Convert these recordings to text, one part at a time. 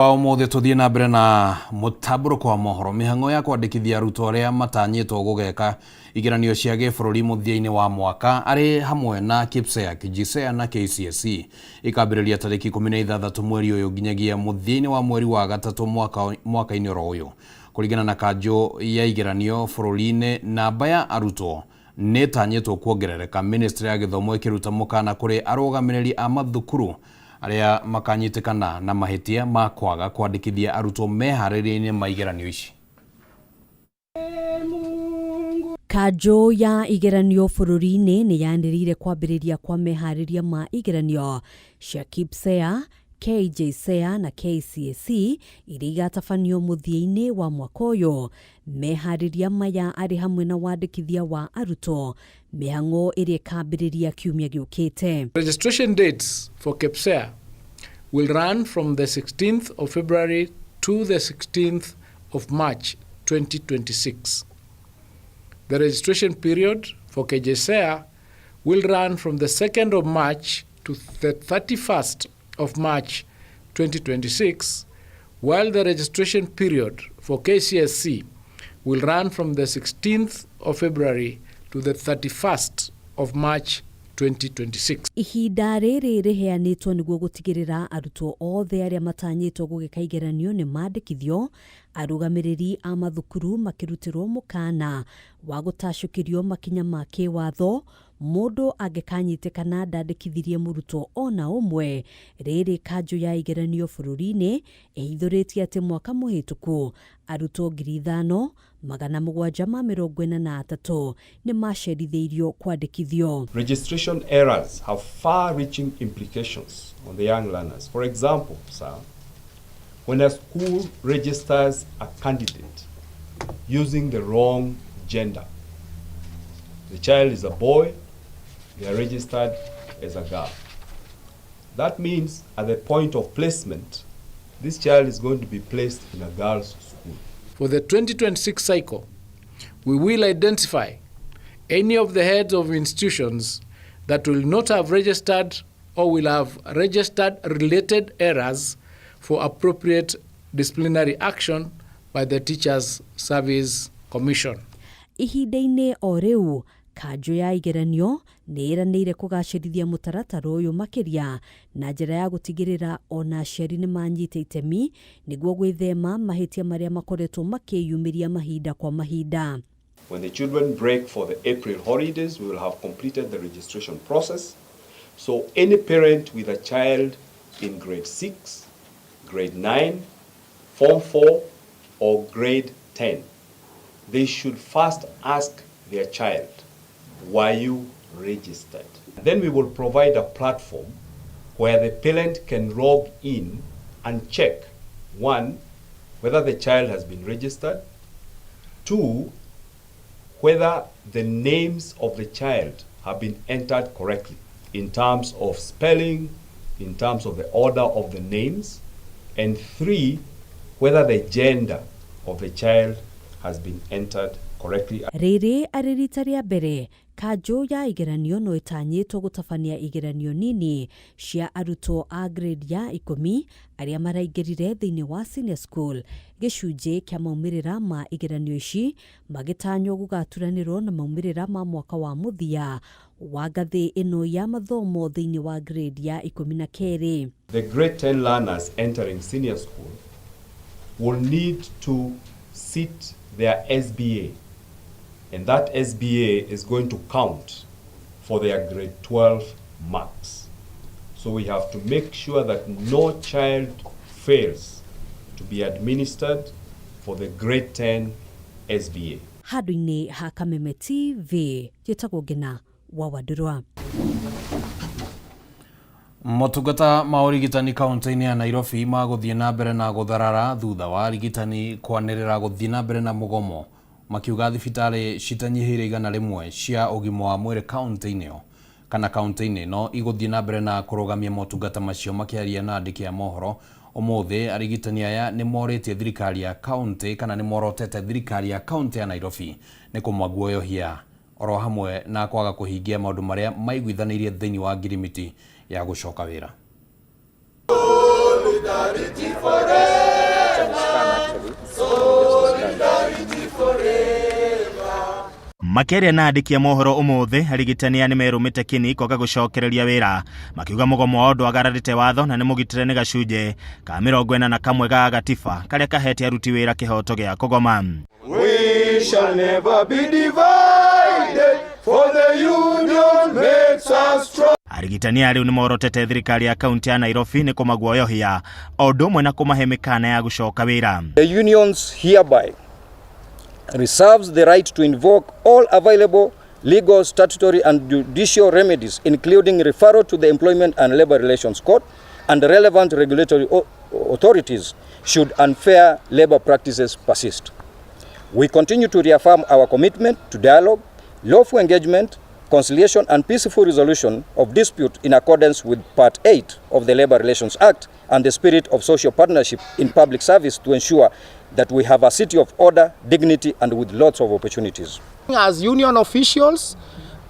Umuthi tuthie na mbere na mutaburuko wa mohoro mihango ya kwandikithia arutwo aria matanyitwo gugeka igeranio cia gibũrũri muthia-ini wa mwaka ari hamwe na KPSEA, KJSEA na KCSE ikambĩrĩria tarĩki 16 mweri uyu nginyagia muthia-ini wa mweri wa gatatu mwaka-ini oro uyu. Kũringana na kanjũ ya igeranio bũrũri-ini, namba ya arutwo nĩtanyĩtwo kuongerereka. Ministry ya gĩthomo ĩkĩruta mũkana kũrĩ arũgamĩrĩri a mathukuru aria makanyitikana na mahitia ma kwaga kwandikithia arutwo meharĩrĩria-inĩ ma igeranio ici. Kanjũ ya igeranio bũrũri-inĩ nĩyanĩrĩire kwambĩrĩria kwa meharĩria ma igeranio cia KPSEA, KJSEA na KCSE iria igatabanio muthia-ini wa mwaka ũyũ. Meharĩria maya arĩ hamwe na wandĩkithia wa arutwo, mĩhang'o ĩrĩa ĩkambĩrĩria kiumia gĩũkĩte. Registration dates for KPSEA will run from the 16th of February to the 16th of March 2026. The registration period for KJSEA will run from the 2nd of March to the 31st of March 2026, while the registration period for KCSE will run from the 16th of February to the 31st of March 2026. Ihinda rĩrĩ rĩheanĩtwo nĩguo gũtigĩrĩra arutwo othe arĩa matanyĩtwo gũgeka igeranio nĩ mandĩkithio. Arũgamĩrĩri a mathukuru makĩrutĩrwo mũkana wa gũtacũkĩrio makinya ma kĩwatho mũndũ angĩkanyitĩkana ndandĩkithirie mũrutwo ona ũmwe. Rĩrĩ kanjũ ya igeranio bũrũri-inĩ ĩhithũrĩtie atĩ mwaka mũhĩtũku arutwo 5,743 nĩ macerithĩirio kwandĩkithio. Registration errors have far-reaching implications on the young learners. For example, sir, when a school registers a candidate using the wrong gender, the child is a boy, they are registered as a girl. That means at the point of placement, this child is going to be placed in a girl's school. For the 2026 cycle, we will identify any of the heads of institutions that will not have registered or will have registered related errors for appropriate disciplinary action by the Teachers Service Commission. Ihinda-inĩ o rĩu, kanjũ ya igeranio nĩĩranĩire kũgacĩrithia mũtaratara ũyũ makĩria na njĩra ya gũtigĩrĩra ona aciari nĩ manyita itemi nĩguo gwĩthema mahĩtia marĩa makoretwo makĩyumĩria mahinda kwa mahinda. When the children break for the April holidays, we will have completed the registration process. So any parent with a child in grade 6, grade 9, Form 4 or grade 10, they should first ask their child, were you registered? Then we will provide a platform where the parent can log in and check, 1, whether the child has been registered, 2, whether the names of the child have been entered correctly in terms of spelling, in terms of the order of the names, and 3, whether the gender of the child has been entered correctly. Rĩrĩ arĩ rita rĩa mbere kanjũ ya igeranio no ĩtanyĩtwo gũtabania igeranio nini cia arutwo a grade ya 10 arĩa maraingĩrire thĩinĩ wa senior school. Gĩcunjĩ kĩa maumĩrĩra ma igeranio ici magĩtanywo gũgaturanĩrwo na maumĩrĩra ma mwaka wa mũthia wa ngathĩ ĩno ya mathomo thĩinĩ wa grade ya 12. The grade 10 learners entering senior school will need to sit their SBA, and that SBA is going to count for their grade 12 marks. So we have to make sure that no child fails to be administered for the grade 10 SBA. Handũ-inĩ ha Kameme TV, njĩtagwo Ngina wa Wandũrwa. Motungata ma ũrigitani kaunti-inĩ ya Nairobi magũthiĩ na mbere na gũtharara thutha wa arigitani kwanĩrĩra gũthiĩ na mbere na mũgomo, makiuga thibitarĩ citanyihĩire 100 cia ũgima wa mwĩrĩ kaunti-inĩ ĩyo kana kaunti-inĩ no igũthiĩ na mbere na kũrũgamia motungata macio. Makĩaria na andĩki a mohoro ũmũthĩ, arigitani aya nĩ morĩtie thirikari ya kaunti kana nĩ morotete thirikari ya kaunti ya Nairobi nĩ kũmaguoyohia oro hamwe na kwaga kũhingia maũndũ marĩa maiguithanĩirie thĩinĩ wa ngirimiti ya gũcoka wĩra. Makeria na andiki a mohoro umuthi arigitania ni merumite kini kwaga gucokereria wira makiuga mugomo wao ndwagararite watho na ni mugitire ni gacunje ka 41 ga gatiba karia kahete aruti wira kihoto gia kugoma. We shall never be divided, for the union makes us strong. Arigitania riu ni morotete thirikari ya kaunti ya Nairobi ni kumaguoyohia ondo umwe na kumahe mikana ya gucoka wira. The unions hereby reserves the right to invoke all available legal, statutory and judicial remedies, including referral to the Employment and Labor Relations Court and the relevant regulatory authorities should unfair labor practices persist. We continue to reaffirm our commitment to dialogue, lawful engagement, conciliation and peaceful resolution of dispute in accordance with Part 8 of the Labor Relations Act and the spirit of social partnership in public service to ensure that we have a city of order, dignity and with lots of opportunities. As union officials,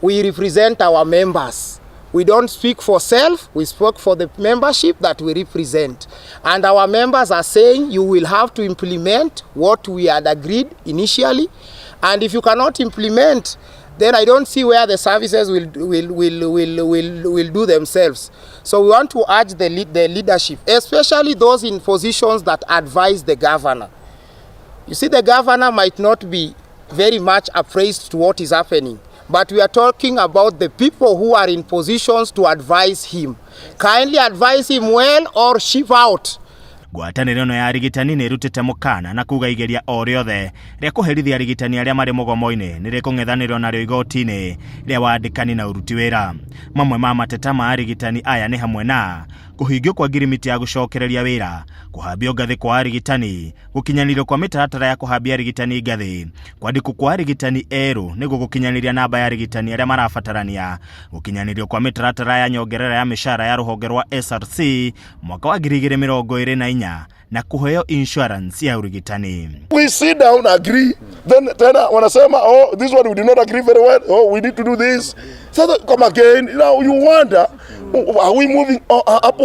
we represent our members. We don't speak for self, we speak for the membership that we represent. And our members are saying you will have to implement what we had agreed initially. And if you cannot implement, then I don't see where the services will do themselves. So we want to urge the leadership, especially those in positions that advise the governor. You see, the governor might not be very much appraised to what is happening, but we are talking about the people who are in positions to advise him. Kindly advise him well or ship out. Gwatanĩro no ya arigitani nĩ rutite mukana na kuga igeria o riothe ria kuherithia arigitani aria mari mugomo-ini nĩ rĩkũng'ethanĩrwo narĩo igoti-inĩ rĩa wandĩkani na uruti wĩra. Mamwe ma mateta ma arigitani aya nĩ hamwe na kuhingio kwa ngirimiti ya gucokereria wĩra, kuhambio ngathĩ kwa arigitani, gukinyanĩrio kwa mĩtaratara ya kuhambia arigitani ngathĩ, kwandĩkwo kwa arigitani erũ nĩguo gukinyanĩria namba ya arigitani arĩa marabatarania, gukinyanĩrio kwa mĩtaratara ya nyongerera ya mĩcara ya rũhonge rwa SRC mwaka wa 2024 na kuheo insurance ya urigitani. We sit down, agree, then tena wanasema, oh, this one we did not agree very well, oh, we need to do this. So come again, you wonder, are we moving up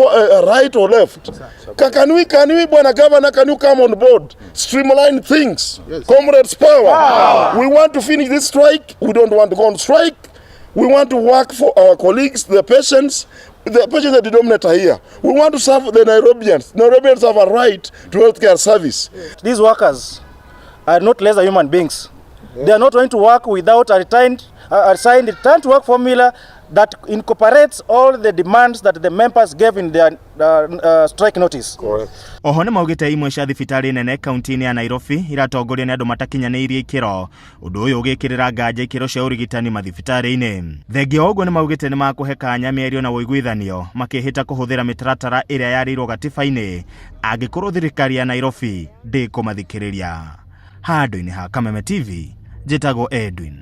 right or left? Can we, Bwana Governor, can you come on board, streamline things? Yes. Comrades power. We want to finish this strike, we don't want to go on strike. We want to work for our colleagues, the patients are the denominator here. We want to serve the Nairobians. Nairobians have a right to healthcare service. These workers are not lesser human beings. They are not going to work without a signed return to work formula that incorporates all the demands that the members gave in their strike notice. Correct. Oho nĩ maugĩte imwe cia thibitari nene kaunti-inĩ ya Nairobi iratongorio nĩ andũ matakinyanĩirie ikĩro, ũndũ ũyũ ũgĩkĩrĩra nganja ikĩro cia ũrigitani mathibitarĩ-inĩ. Thengia wa ũguo nĩ maugĩte nĩ makũhe kanya mĩario na ũiguithanio makĩhĩta kũhũthĩra mĩtaratara ĩrĩa yarĩirwo gatiba-inĩ angĩkorwo thirikari ya Nairobi ndĩkũmathikĩrĩria. Handũ-inĩ ha Kameme TV, njĩtagwo Edwin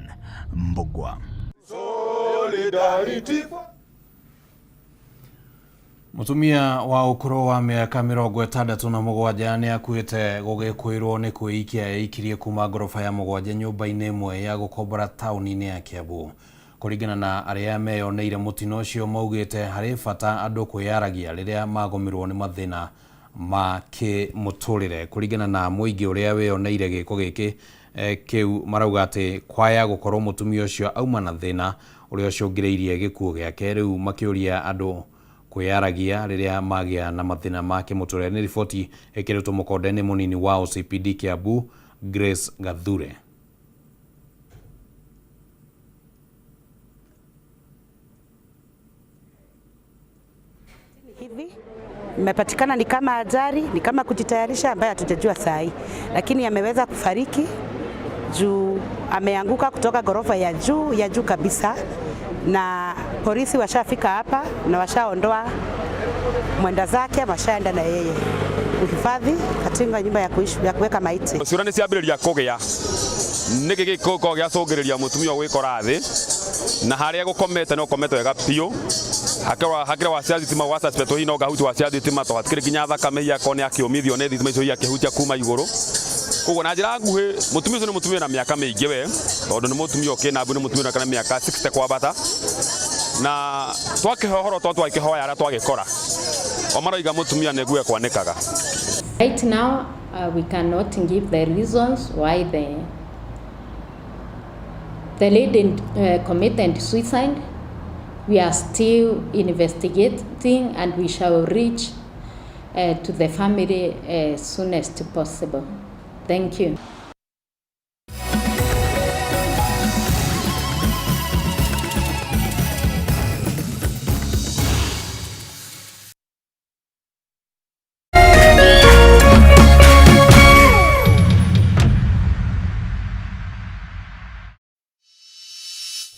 Mbugwa. Mutumia wa ukuru wa miaka 67 ni akuite gugikuirwo ni kuikia eikirie kuma gorofa ya mugwanja nyumba-ini imwe ya gukombora tauni-ini ya Kiambu. Kuringana na aria meyoneire mutino ucio maugite hari bata andu kwiyaragia riria magomirwo ni mathina ma kimuturire. Kuringana na muingi uria weyoneire giko giki kiu marauga ati kwaya gukorwo mutumia ucio auma na thina uria ucungiriirie gikuo giake, riu makiuria andu kwiyaragia riria magia na mathina ma kimuturire. Ni riboti ikiritwo mukonde-ini munini wa OCPD Kiambu, Grace Gathure. Hivi imepatikana ni kama ajali, ni kama kujitayarisha ambaye hatujajua sahi, lakini ameweza kufariki juu ameanguka kutoka gorofa ya juu kabisa, na polisi washafika hapa na washaondoa mwenda zake, washaenda na yeye kuhifadhi katika nyumba ya kuishi ya kuweka maiti. Ciũra nĩ ciambĩrĩria kũgĩa nĩ gĩgĩkũko gĩacũngĩrĩria mũtumia gwĩkora thĩ, na harĩa gũkomete no komete wega piũ hakira wacia thitima wa suspect hino gahuti wacia thitima to hatikire kinya thakame ya kone akiumithio nĩ thitima icio yakihutia kuma igũrũ. Koguo na njĩra nguhĩ mutumia ũcio nĩ mutumia na mĩaka mĩingĩ we, tondũ nĩ mutumia ũkĩna mbũ nĩ mutumia kana mĩaka 60 kwambata, na twakĩhohoro twakĩhoya ara twagĩkora omaraiga mutumia negue kwanikaga. Right now we cannot give the reasons why the lady committed suicide. We are still investigating and we shall reach to the family as soon as possible. Thank you.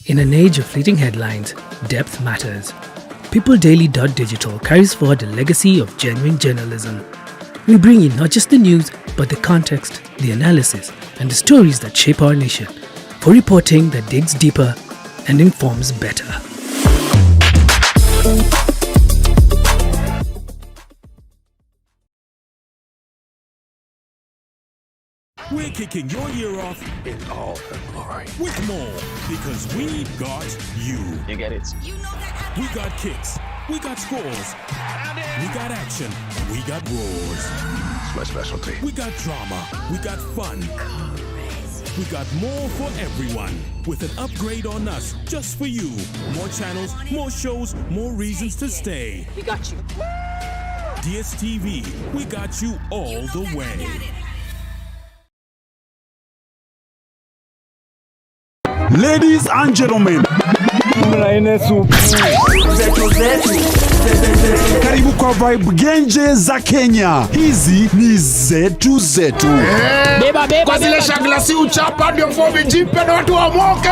In an age of fleeting headlines, depth matters. PeopleDaily.digital carries forward a legacy of genuine journalism. We bring you not just the news, but the context, the analysis, and the stories that shape our nation. For reporting that digs deeper and informs better. We're kicking your year off in all her glory. With more, because we've got you. You get it? We got kicks. We got scores. We got action. We got roars. It's my specialty. We got drama. We got fun. We got more for everyone. With an upgrade on us, just for you. More channels, more shows, more reasons to stay. We got you. DSTV, we got you all the way. Ladies and gentlemen, karibu kwa vibe genje za Kenya. Hizi ni zetu. Beba kwa zile shaglasi uchapa ndio fobi jipe na watu wa moke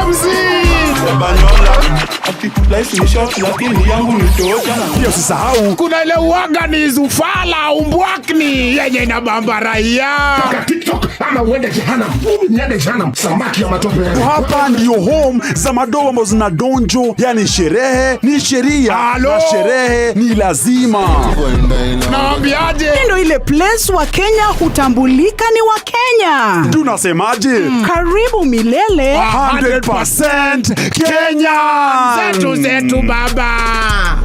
Pia usisahau kuna ile uaga ni zufala umbwakni yenye inabamba raia. TikTok ama uende jehanamu. Niende jehanamu samaki ya matope. Hapa ndio home za madogo ambazo zina donjo, yani sherehe ni sheria na sherehe ni lazima. Naambiaje? Ndio ile place wa Kenya hutambulika ni wa Kenya. Tunasemaje? Karibu milele 100% Kenya. Zetu baba.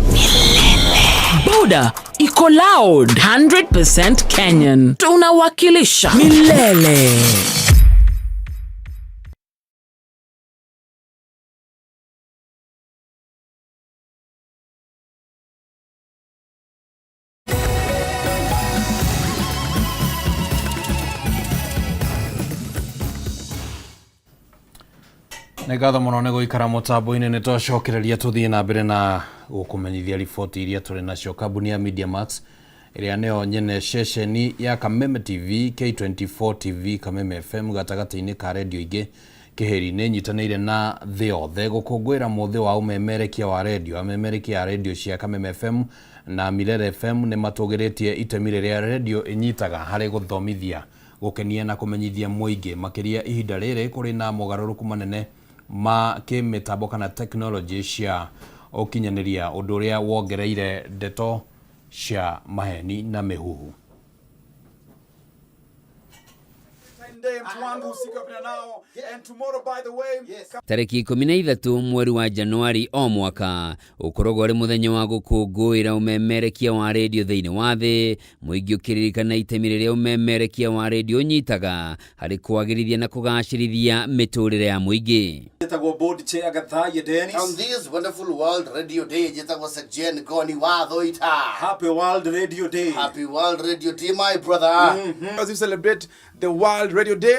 Buda iko loud 100% Kenyan. Tunawakilisha milele. Negatho muno ni guikara mutambo-ini ni twacokereria tuthie na mbere na gukumenyithia riboti iria turi nacio. Kambuni ya Media Max iria neo nyene ceceni ya Kameme TV, K24 TV, Kameme FM gatagati-ini ka radio ingi kiheri-ini nyitanĩire na thĩ yothe gũkũngũĩra mũthĩ wa umemerekia wa radio. Amemerekia ya radio cia Kameme FM na Milele FM nĩ matũgĩrĩtie itemi rĩrĩa radio inyitaga harĩ gũthomithia, gũkenia na kũmenyithia mũingĩ makĩria ihinda rĩrĩ kũrĩ na mogarũrũku manene ma kĩmĩtambo kana technology cia ũkinyanĩria, ũndũ ũrĩa wongereire ndeto cia maheni na mĩhuhu. Tariki 13 mweri wa Januari o mwaka ukoragwo ari muthenya wa gũkũngũĩra umemerekia wa radio thĩinĩ wa thĩ. Mũingĩ ũkĩririkana itemi rĩrĩa umemerekia wa radio nyitaga harĩ kwagĩrithia na kũgacĩrithia mĩtũrĩre ya mũingĩ. On this wonderful World Radio Day, jitagwo Sejen Goni Watho ita. Happy World Radio Day. Happy World Radio Day, my brother. As we celebrate the World Radio Day,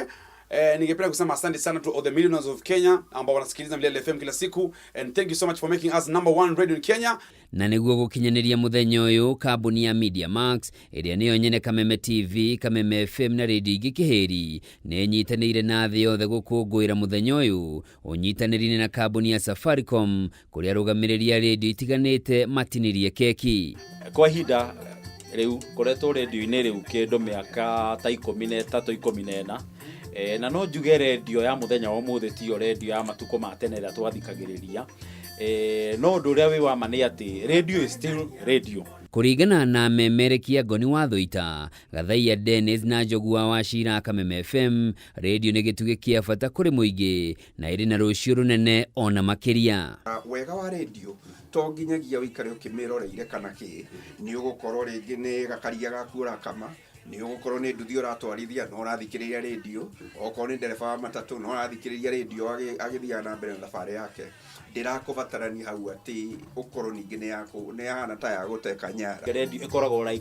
ningependa kusema asante sana to all the millions of Kenya ambao wanasikiliza Milele FM kila siku, and thank you so much for making us #1 radio in Kenya. Na niguo gukinyanĩria muthenya ũyũ, kambuni ya Media Max ĩrĩa nĩyo nyene Kameme TV, Kameme FM na radio ingĩ kĩheri nĩ nyitanĩire na thĩ yothe gũkũngũĩra muthenya ũyũ, ũnyitanĩri na kambuni ya Safaricom kũrĩa arũgamĩrĩri a radio itiganĩte matinirie keki. Kwa ihinda rĩu koretwo radio-inĩ rĩu kĩndũ mĩaka ta 13 14 na no njuge radio ya muthenya wa mũthĩ tiyo radio ya matukũ ma tene ĩrĩa twathikagĩrĩria. No ũndũ ũrĩa wĩ wa ma nĩ atĩ radio is still radio. Kuringana na memerekia Ngoni wa Thika, Gathaia Dennis na Njogua wa Cira Kameme FM, radio nĩ gĩtugĩ kĩa bata kũrĩ mũingĩ na ĩrĩ na rũciũ rũnene ona makĩria. Wega wa radio to nginyagia wikare ũkĩmĩroreire kana kĩ nĩ ũgũkorwo rĩngĩ nĩ gakaria gaku ũrakama, nĩ ũgũkorwo nĩ nduthi ũratwarithia no ũrathikĩrĩria radio, okorwo nĩ ndereba wa matatũ no ũrathikĩrĩria radio agĩthiaga na mbere na thabarĩ yake. Ndĩrakũbatarania hau atĩ ũkorwo ningĩ nĩ yahana ta ya gũteka nyara. Radio ĩkoragwo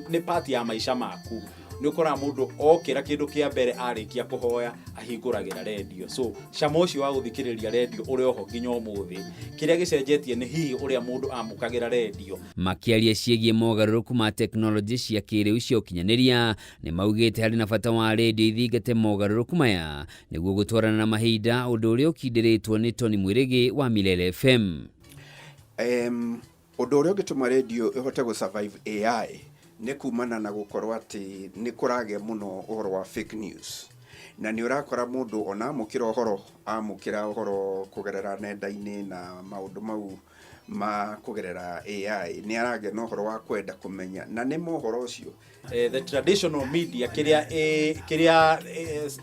nĩ part ya maica maku. Nĩ ũkoraga mũndũ okĩra kĩndũ kĩa mbere arĩkia kũhoya ahingũragĩra radio. So cama ũcio wa gũthikĩrĩria radio ũrĩ oho nginya ũmũthĩ. Kĩrĩa gĩcenjetie nĩ hihi ũrĩa mũndũ amũkagĩra radio. Makĩaria ciĩgiĩ mogarũrũku ma tekinoronjĩ cia kĩrĩu cia ũkinyanĩria nĩ maugĩte harĩ na bata wa radio ithingate mogarũrũku maya nĩguo gũtwarana na mahinda, ũndũ ũrĩa ũkindĩrĩtwo nĩ Tony Mwirigi wa Milele FM. Ũndũ ũrĩa ũngĩtũma radio ĩhote gũsurvive AI nĩ kumana na gũkorwo atĩ nĩ kũragĩa mũno ũhoro wa fake news, na nĩ ũrakora mũndũ ona amũkĩra ũhoro kũgerera nenda-inĩ na maũndũ mau ma kũgerera AI nĩ aragĩa na ũhoro wa kwenda kũmenya na nĩ mohoro ũcio. The traditional media kĩrĩa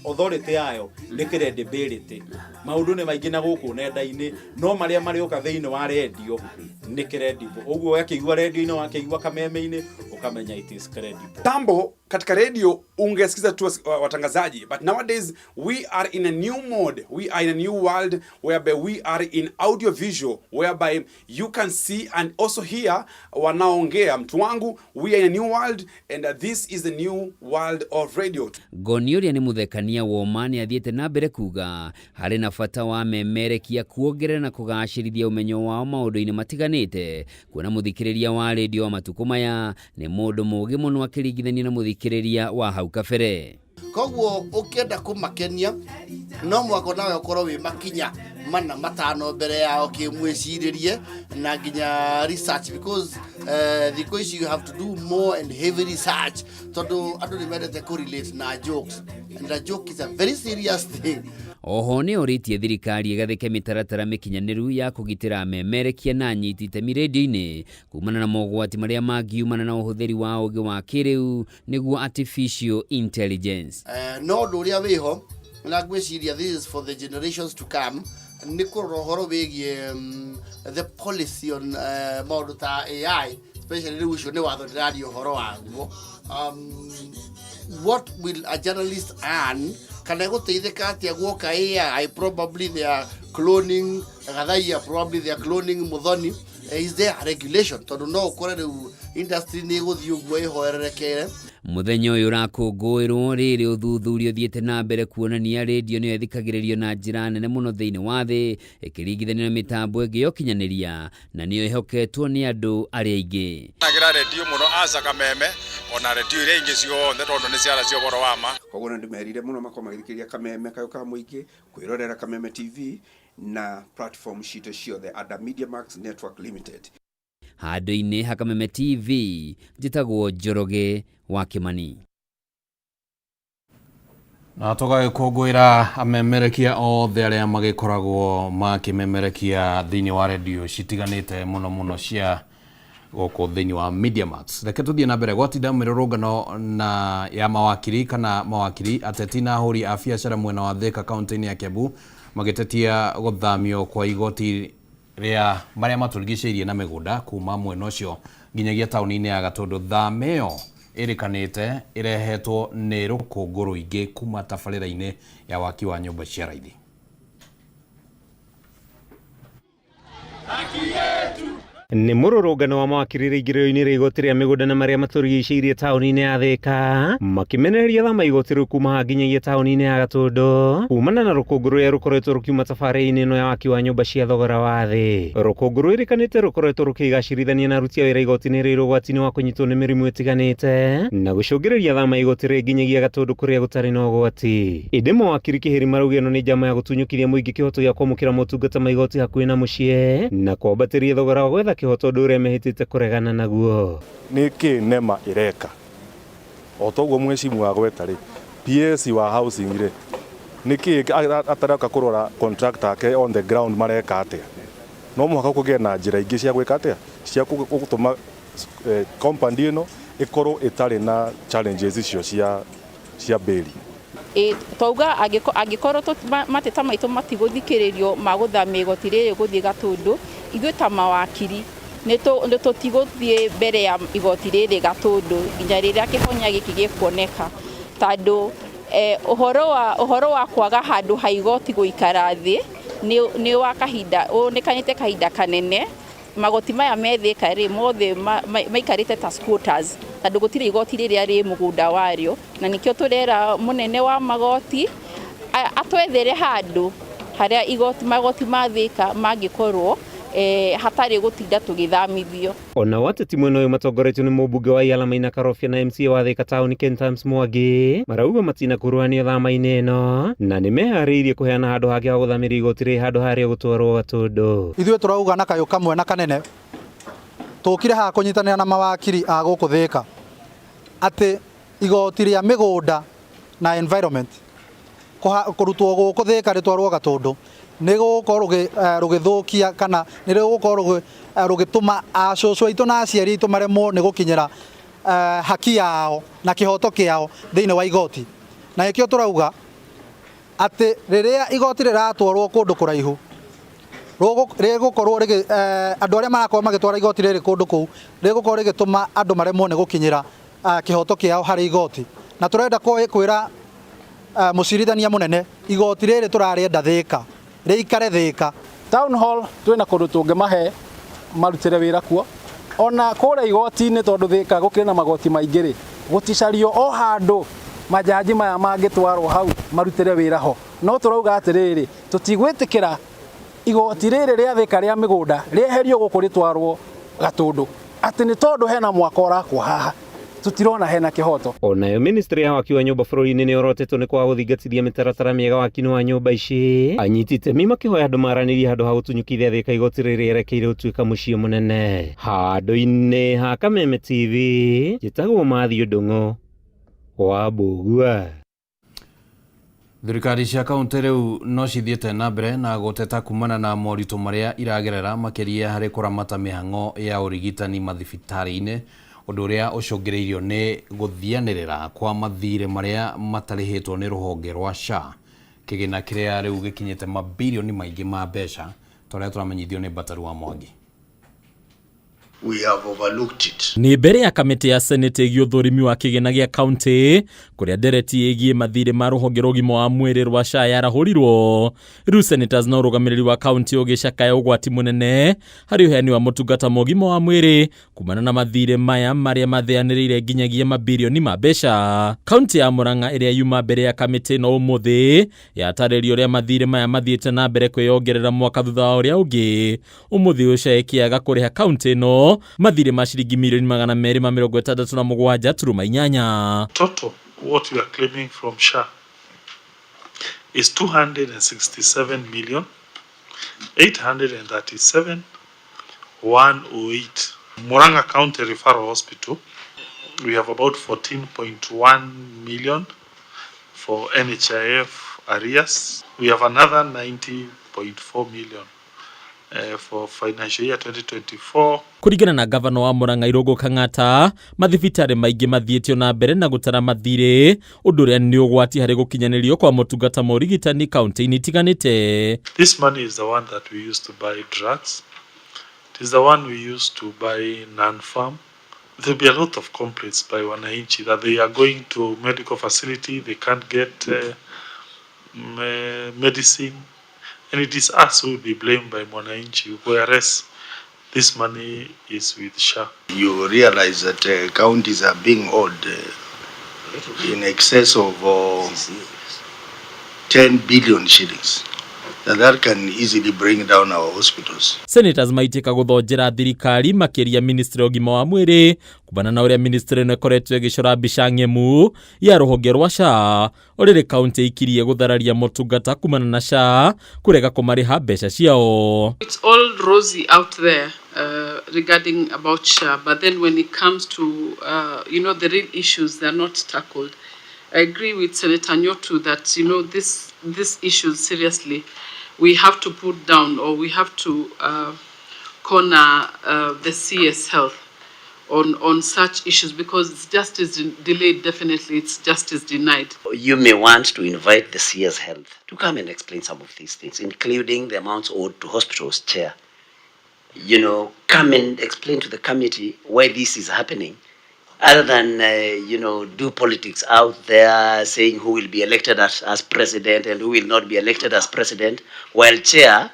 authority yayo nĩ credibility. Maũndũ nĩ maingĩ na gũkũ nenda-inĩ no marĩa marĩoka thĩinĩ wa radio nĩ credible. Ũguo yakĩigua radio-inĩ wakĩigua kameme-inĩ ukamenya it is credible. Tambo katika radio ungesikiza tu watangazaji, but nowadays we are in a new mode, we are in a new world whereby we are in audio visual, whereby you can see and also hear wanaongea. Mtu wangu, we are in a new world and this is the new world of radio. Ngoni ũrĩa nĩ mũthekania woma nĩ athiĩte na mbere kuga harĩ na bata wa memerekia kuongerera na kũgacĩrithia ũmenyo wao maũndũ-inĩ matiganĩte, kuona mũthikĩrĩria wa radio wa matukũ maya nĩ mũndũ mũũgĩ mũno akĩringithanio na mũthikĩrĩria wa hau kabere. Koguo ũkĩenda kũmakenia no mwako nawe ũkorwo wĩ makinya mana matano mbere yao kĩmwĩcirĩrie na nginya research, because thikũ ici you have to do more and heavy research tondũ andũ nĩ mendete kũrelate na jokes, and a joke is a very serious thing. Oho nĩ oritie thirikari ĩgathĩke mĩtaratara mĩkinyanĩru ya kũgitĩra memerekia na anyiti itemi radio-inĩ kumana na mogwati marĩa mangiumana na ũhũthĩri wa ũũgĩ wa kĩrĩu nĩguo artificial intelligence. No ũndũ ũrĩa wĩho na ngwĩciria this is for the generations to come nĩ kũrora ũhoro wĩgiĩ the policy on maũndũ ta AI, especially rĩu ũcio nĩ watho ndĩraria ũhoro waguo. What will a journalist earn? Can I go to the cat guoka AI? Probably they are cloning Gathaia, probably they are cloning Muthoni. Is there a regulation? To know kore industry ni guthii uguo ihoererekere. Mũthenya ũyũ ũrakũngũĩrwo rĩrĩ ũthuthuria ũthiĩte na mbere kuonania radio nĩyo ĩthikagĩrĩrio na njĩra nene mũno thĩinĩ wa thĩ ĩkĩringithanio na mĩtambo ĩngĩ ya ũkinyanĩria na nĩyo ĩhoketwo nĩ andũ arĩa aingĩ. Nagira radio mũno aca kameme ona radio iria ingĩ ciothe tondũ nĩ ciara cia ũhoro wa ma. Koguo nĩ ndĩmerire mũno makoma magĩthikĩrĩria kameme kayo ka mũingĩ kwĩrorera Kameme TV na platform cito ciothe ada Media Max Network Limited. Handũ-inĩ ha Kameme TV njĩtagwo Njoroge wa Kimani. Na tũgagĩkũngũĩra amemerekia othe arĩa magĩkoragwo makĩmemerekia thĩinĩ wa radio citiganĩte mũno cia gũkũ thĩinĩ wa Media Max. Reke tũthiĩ na mbere gwatinda mĩrũrũngano na ya mawakiri kana mawakiri ateti na ahũri a biacara mwena wa Thika kaunti-inĩ ya Kiambu magĩtetia gũthamio kwa igoti rĩa marĩa matũrigicĩirie na mĩgũnda kuma mwena ũcio nginyagia taũni-inĩ ya Gatũndũ. Thamio ĩrĩkanĩte ĩrehetwo nĩ rũkũngũ rũingĩ kuma tabarĩra-inĩ ya waki wa nyũmba cia raithi. Nĩ mũrũrũngano wa mawakiri rĩingĩrĩro-inĩ rĩa igoti rĩa mĩgũnda na marĩa matũrigicĩirie taũni-inĩ ya Thika makĩmenereria thama igoti rĩu kuma nginyagia taũni-inĩ ya Gatũndũ kumana na rũkũngũ rũrĩa rũkoretwo rũkiuma tabarĩra-inĩ ĩno ya waki wa nyũmba cia thogora wa thĩ. Rũkũngũ rwĩrĩkanĩte rũkoretwo rũkĩgacĩrithania na aruti a wĩra igoti-inĩ rĩrĩ ũgwati-inĩ wa kũnyitwo nĩ mĩrimũ ĩtiganĩte na gũcũngĩrĩria thama igoti rĩ nginyagia Gatũndũ kũrĩa gũtarĩ na ũgwati. Ĩndĩ mawakiri kĩhĩri marauga ĩno nĩ njama ya gũtunyũkithia mũingĩ kĩhoto gĩa kwamũkĩra motungata ma igoti hakuhĩ na mũciĩ na kwambatĩria thogora wa gwetha kĩhoto ũndũ ũrĩa mehĩtĩte kũregana naguo. Nĩkĩ nema ĩreka o toguo mwecimu wa gweta rĩ PS wa housing rĩ nĩkĩ ataraka kũrora contractor ake on the ground mareka atĩa? No mũhaka kũgĩe na njĩra ingĩ cia gwĩka atĩa cia gũtũma compound ĩno ĩkorwo ĩtarĩ na challenges icio cia bĩri. Twauga angĩkorwo mateta maitũ matigũthikĩrĩrio magũthamia igoti rĩrĩ gũthiĩ Gatũndũ, ithuĩ ta mawakiri nĩ tũtigũthiĩ mbere ya igoti rĩrĩ Gatũndũ nginya rĩrĩa kĩhonia gĩkĩ gĩkuoneka, tondũ ũhoro wa kwaga handũ ha igoti gũikara thĩ nĩ wa kahinda ũnekanĩte kahinda kanene. Magoti maya methĩka rĩ mothe maikarĩte ta squatters, tondũ gũtirĩ igoti rĩrĩa rĩ mũgũnda warĩo, na nĩkĩo tũrera mũnene wa magoti atwethere handũ harĩa magoti ma Thika mangĩkorwo hatarĩ gũtinda tũgĩthamithio. Ona wateti mwena ũyũ matongoretio nĩ mũmbunge wa Yala Maina Karobia na MCA wa Thika Town Ken Times Mwangi marauga matina kũrũania thama-inĩ ĩno na nĩ meharĩirie kũheana handũ hangĩ ha gũthamĩria igoti rĩ handũ harĩa gũtwarwo Gatũndũ. Ithuĩ tũrauga na kayũ kamwe na kanene tũkire haha kũnyitanĩra na mawakiri a gũkũ Thika atĩ igoti rĩa mĩgũnda na environment kũrutwo gũkũ Thika rĩtwarwo Gatũndũ nĩ gũkorwo rũgĩthũkia kana nĩ gũkorwo rũgĩtũma acũcũ aitũ na aciari aitũ maremwo nĩ gũkinyĩra haki yao na kĩhoto kĩao thĩinĩ wa igoti. Na nĩkĩo tũrauga atĩ rĩrĩa igoti rĩratwarwo kũndũ kũraihu rĩgũkorwo andũ arĩa marakorwo magĩtwara igoti rĩrĩ kũndũ kũu rĩgũkorwo rĩgĩtũma andũ maremwo nĩ gũkinyĩra kĩhoto kĩao harĩ igoti. Na tũrenda kwĩra mũcirithania mũnene igoti rĩrĩ tũrarĩenda Thika rĩikare Thika. Town hall twĩna kũndũ tũngĩmahe marutĩre wĩra kuo, ona kũrĩa igoti-inĩ tondũ Thika gũkĩrĩ na magoti maingĩ rĩ gũticario o handũ majaji maya mangĩtwarwo hau marutĩre wĩra ho. No tũrauga atĩrĩrĩ tũtigwĩtĩkĩra igoti rĩrĩ rĩa Thika rĩa mĩgũnda rĩeherio gũkũ rĩtwarwo Gatũndũ atĩ nĩ tondũ hena mwako ũrakwo haha tutirona hena kĩhoto. Onayo ministry ya waki wa nyũmba bũrũri-inĩ nĩ orotetwo nĩ kwaga gũthingatithia mĩtaratara mĩega waki-inĩ wa nyũmba ici, anyiti itemi makĩhoya andũ maranĩrie handũ ha gũtunyũkithia Thika igoti rĩrĩ rĩerekeire gũtuĩka mũciĩ mũnene. Handũ-inĩ ha Kameme TV njĩtagwo Mathiũ Ndũng'ũ wa Mbũgua. Thirikari cia kaunti rĩu no cithiĩte na mbere na gũteta kumana na moritũ marĩa iragerera makĩria harĩ kũramata mĩhang'o ya ũrigitani mathibitarĩ-inĩ, ũndũ ũrĩa ũcũngĩrĩirio nĩ gũthianĩrĩra kwa mathirĩ marĩa matarĩhĩtwo nĩ rũhonge rwa SHA, kĩgĩna kĩrĩa rĩu gĩkinyĩte mabirioni maingĩ ma mbeca, tũrĩa tũramenyithio nĩ Bataru wa Mwangi. We have overlooked it. Nĩ mbere ya kamĩtĩ ya Senate ĩgiĩ ũthũrimi wa kĩgĩna gĩa kaunti kũrĩa ndereti ĩgiĩ mathirĩ ma rũhonge rwa ũgima wa mwĩrĩ rwa SHA yarahũrirwo. Rĩu senators na ũrũgamĩrĩri wa kaunti ũgĩcakaya ũgwati mũnene harĩ ũheani wa motungata ma ũgima wa mwĩrĩ kumana na mathirĩ maya marĩa matheanĩrĩire nginyagia mabirioni ma mbeca. Kaunti ya Murang'a ĩrĩa yuma mbere ya kamĩtĩ no ũmũthĩ yatarĩrio ũrĩa mathirĩ maya mathiĩte na mbere kwĩyongerera mwaka thutha wa ũrĩa ũngĩ. Ũmũthĩ ũcio ĩkĩaga kũrĩha kaunti ĩno mathirĩ ma ciringi mirioni 267.8. Total what we are claiming from SHA is 267,837,108. Murang'a County Referral Hospital, we have about 14.1 million for NHIF arrears. We have another 90.4 million for financial year 2024. Kũringana na gavana wa Murang'a Irũngũ Kang'ata, mathibitarĩ maingĩ mathiĩtio na mbere na gũtara mathirĩ, ũndũ ũrĩa nĩ ũgwati harĩ gũkinyanĩrio kwa motungata ma ũrigitani kaunti-inĩ itiganĩte. This money is the one that we use to buy drugs. It is the one we use to buy non-farm. There will be a lot of complaints by wananchi that they are going to medical facility, they can't get medicine. And it is us who will be blamed by Mwananchi, whereas this money is with SHA. You realize that counties are being owed in excess of 10 billion shillings. That can easily bring down our hospitals. Senators maitĩka gũthonjera thirikari makĩria ministry ya ũgima wa mwĩrĩ kumana na ũrĩa ministry ĩno ĩkoretwo ĩgĩcora mbica ng'emu ya rũhonge rwa SHA, ũrĩa kaunti ikirie gũthararia motungata kumana na SHA kũrega kũmarĩha mbeca ciao. It's all rosy out there regarding about SHA, but then when it comes to the real issues, they're not tackled. I agree with Senator Nyotu that this issues seriously we have to put down, or we have to corner the CS Health. on such issues, because it's justice delayed, definitely it's justice denied. You may want to invite the CS Health to come and explain some of these things, including the amounts owed to hospitals chair. Come and explain to the committee why this is happening, other than, do politics out there saying who will be elected as president and who will not be elected as president, while chair,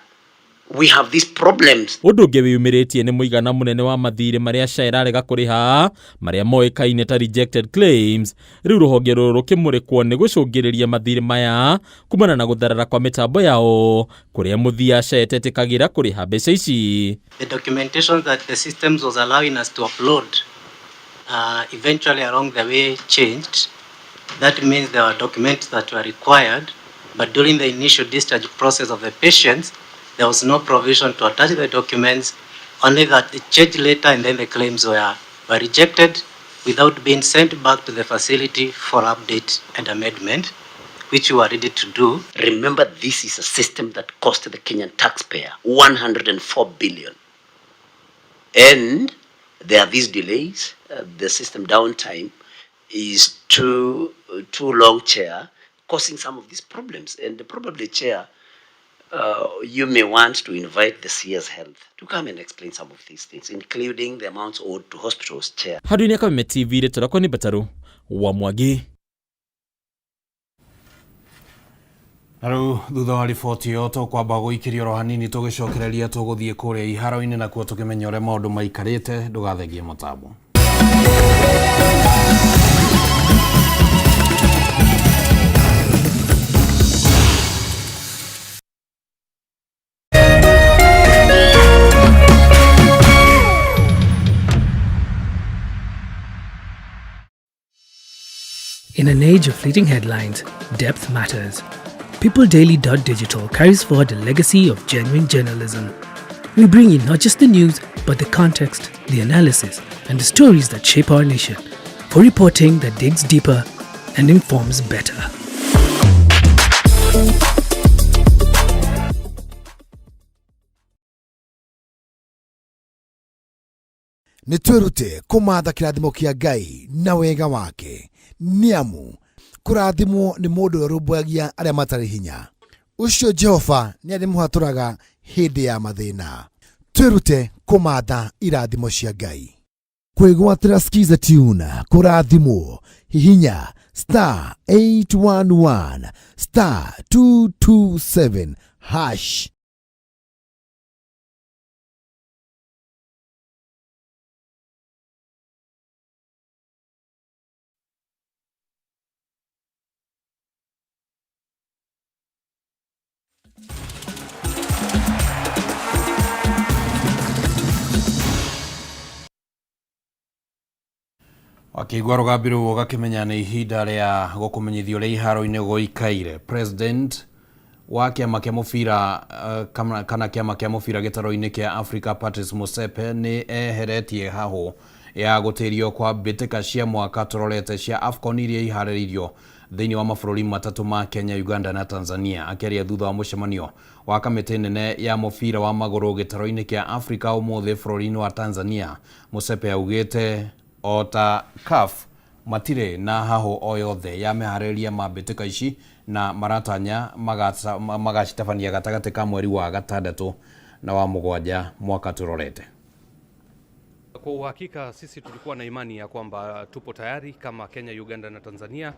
we have these problems. Undu ungi wiyumiritie ni muigana munene wa mathire maria SHA irarega kuriha maria moikaine ta rejected claims. Riu ruhonge ruru rukimurikwo ni gucungiriria mathire maya kumana na gutharara kwa mitambo yao kuria muthia SHA etetikagira kuriha mbeca ici. The documentation that the systems was allowing us to upload eventually along the way changed. That means there were documents that were required, but during the initial discharge process of the patients, there was no provision to attach the documents, only that it changed later and then the claims were rejected without being sent back to the facility for update and amendment, which we were ready to do. Remember, this is a system that cost the Kenyan taxpayer 104 billion. And there are these delays. The system downtime is too long, Chair, causing some of these problems. And probably, Chair, you may want to invite the CS Health to come and explain some of these things, including the amounts owed to hospitals, Chair. Handu-inĩ ya Kameme TV rĩtũrakwo nĩ Bataru wa Mwangi. Na rĩu thutha wa riboti ĩyo tũkwamba gũikĩria oro hanini tũgĩcokereria tũgũthiĩ kũrĩa iharo-inĩ nakuo tũkĩmenya ũrĩa maũndũ maikarĩte. Ndũgathengie mũtambo. In an age of fleeting headlines, depth matters. PeopleDaily.digital carries forward a legacy of genuine journalism. We bring you not just the news, but the context, the analysis, and the stories that shape our nation, for reporting that digs deeper and informs better. Nitwerute kumatha kirathimo kia Ngai na wega wake. Niamu kurathimwo ni mundu urumbagia aria matari hinya. Ucio Jehova ni arimuhaturaga hindi ya mathina. Twerute kumatha irathimo cia Ngai. Kwigwatira skiza tune kurathimwo hihinya *811 *227 #. Wakigwa rugambiro rwo gakimenya ni ihinda ria gukumenyithio ria iharo-inĩ gũikaire. President wa kiama kia mubira kana kiama kia mubira gĩtaro-inĩ kia Africa Patrice Motsepe ni eheretie haho ya gũtĩrio kwa mbĩtĩka cia mwaka tũrorete cia AFCON iria iharĩrĩirio thĩinĩ wa mabũrũri matatũ ma Kenya, Uganda na Tanzania. Akĩaria thutha wa mũcemanio wa kamĩtĩ nene ya mubira wa magũrũ gĩtaro-inĩ kia Africa ũmũthĩ bũrũri-inĩ wa Tanzania, Motsepe augĩte ota CAF matire na haho o yothe ya meharĩrĩria ma mbĩtĩka ici na maratanya magacitabania gatagatĩ ka mweri wa gatandatũ na wa mũgwanja mwaka tũrorete. Kwa uhakika sisi tulikuwa na imani ya kwamba tupo tayari kama Kenya, Uganda na Tanzania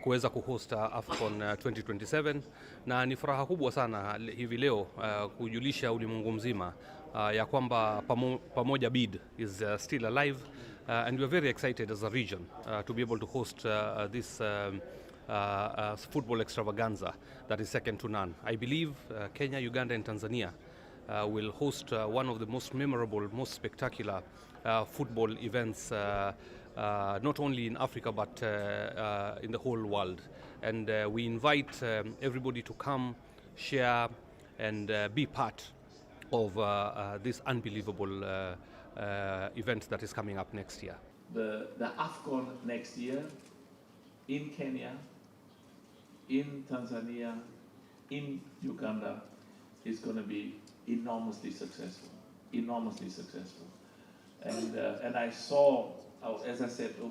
kuweza kuhost AFCON 2027, na ni furaha kubwa sana hivi leo kujulisha ulimwengu mzima ya kwamba pamoja bid is still alive, and we are very excited as a region to be able to host this football extravaganza that is second to none. I believe Kenya, Uganda and Tanzania will host one of the most memorable, most spectacular football events not only in Africa but in the whole world. And we invite everybody to come, share and be part of this unbelievable event that is coming up next year. The AFCON next year in Kenya, in Tanzania, in Uganda is going to be enormously successful. And I saw, as I said, over